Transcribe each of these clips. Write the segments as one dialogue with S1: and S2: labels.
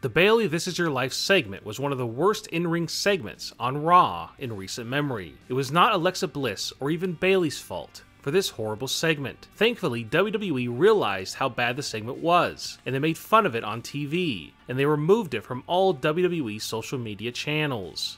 S1: The Bayley This Is Your Life segment was one of the worst in-ring segments on Raw in recent memory. It was not Alexa Bliss or even Bayley's fault for this horrible segment. Thankfully, WWE realized how bad the segment was, and they made fun of it on TV, and they removed it from all WWE social media channels.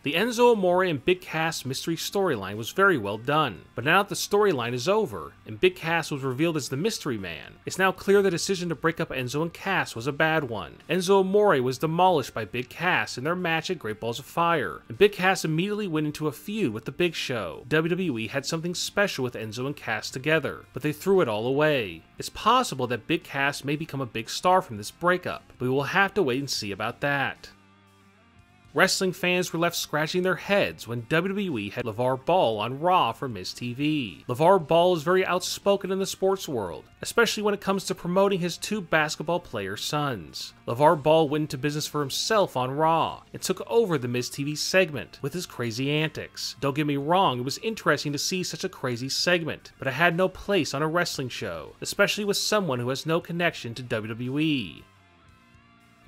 S1: The Enzo Amore and Big Cass mystery storyline was very well done, but now that the storyline is over, and Big Cass was revealed as the mystery man, it's now clear the decision to break up Enzo and Cass was a bad one. Enzo Amore was demolished by Big Cass in their match at Great Balls of Fire, and Big Cass immediately went into a feud with the Big Show. WWE had something special with Enzo and Cass together, but they threw it all away. It's possible that Big Cass may become a big star from this breakup, but we will have to wait and see about that. Wrestling fans were left scratching their heads when WWE had Lavar Ball on Raw for Miz TV. Lavar Ball is very outspoken in the sports world, especially when it comes to promoting his two basketball player sons. Lavar Ball went into business for himself on Raw and took over the Miz TV segment with his crazy antics. Don't get me wrong, it was interesting to see such a crazy segment, but it had no place on a wrestling show, especially with someone who has no connection to WWE.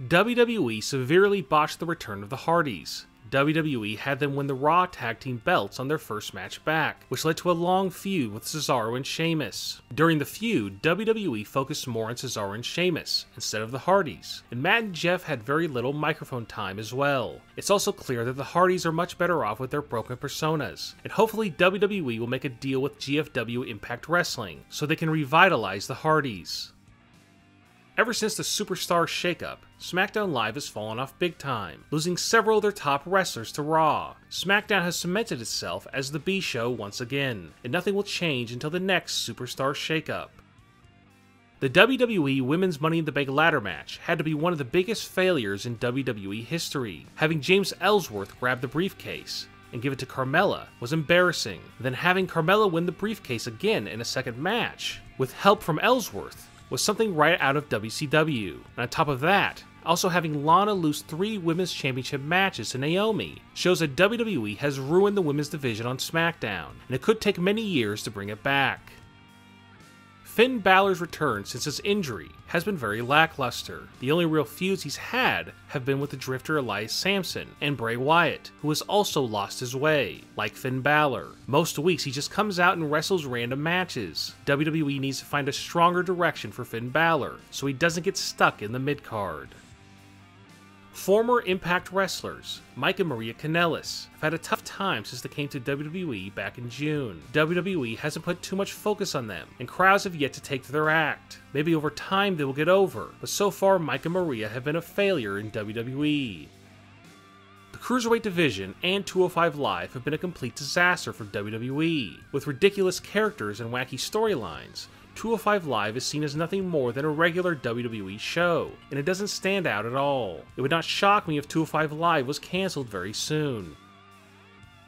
S1: WWE severely botched the return of the Hardys. WWE had them win the Raw Tag Team belts on their first match back, which led to a long feud with Cesaro and Sheamus. During the feud, WWE focused more on Cesaro and Sheamus instead of the Hardys, and Matt and Jeff had very little microphone time as well. It's also clear that the Hardys are much better off with their broken personas, and hopefully WWE will make a deal with GFW Impact Wrestling so they can revitalize the Hardys. Ever since the Superstars shakeup, SmackDown Live has fallen off big time, losing several of their top wrestlers to Raw. SmackDown has cemented itself as the B show once again, and nothing will change until the next Superstars shakeup. The WWE Women's Money in the Bank ladder match had to be one of the biggest failures in WWE history. Having James Ellsworth grab the briefcase and give it to Carmella was embarrassing. Then having Carmella win the briefcase again in a second match, with help from Ellsworth, was something right out of WCW. And on top of that, also having Lana lose 3 women's championship matches to Naomi shows that WWE has ruined the women's division on SmackDown, and it could take many years to bring it back. Finn Balor's return since his injury has been very lackluster. The only real feuds he's had have been with the Drifter Elias Sampson and Bray Wyatt, who has also lost his way, like Finn Balor. Most weeks he just comes out and wrestles random matches. WWE needs to find a stronger direction for Finn Balor so he doesn't get stuck in the mid-card. Former Impact wrestlers, Mike and Maria Kanellis, have had a tough time since they came to WWE back in June. WWE hasn't put too much focus on them, and crowds have yet to take to their act. Maybe over time they will get over, but so far Mike and Maria have been a failure in WWE. The Cruiserweight division and 205 Live have been a complete disaster for WWE. With ridiculous characters and wacky storylines, 205 Live is seen as nothing more than a regular WWE show, and it doesn't stand out at all. It would not shock me if 205 Live was cancelled very soon.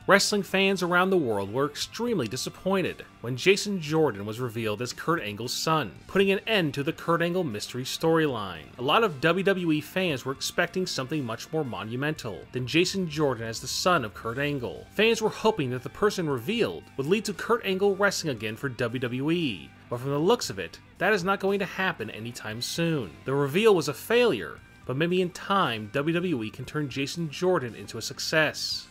S1: Wrestling fans around the world were extremely disappointed when Jason Jordan was revealed as Kurt Angle's son, putting an end to the Kurt Angle mystery storyline. A lot of WWE fans were expecting something much more monumental than Jason Jordan as the son of Kurt Angle. Fans were hoping that the person revealed would lead to Kurt Angle wrestling again for WWE, but from the looks of it, that is not going to happen anytime soon. The reveal was a failure, but maybe in time WWE can turn Jason Jordan into a success.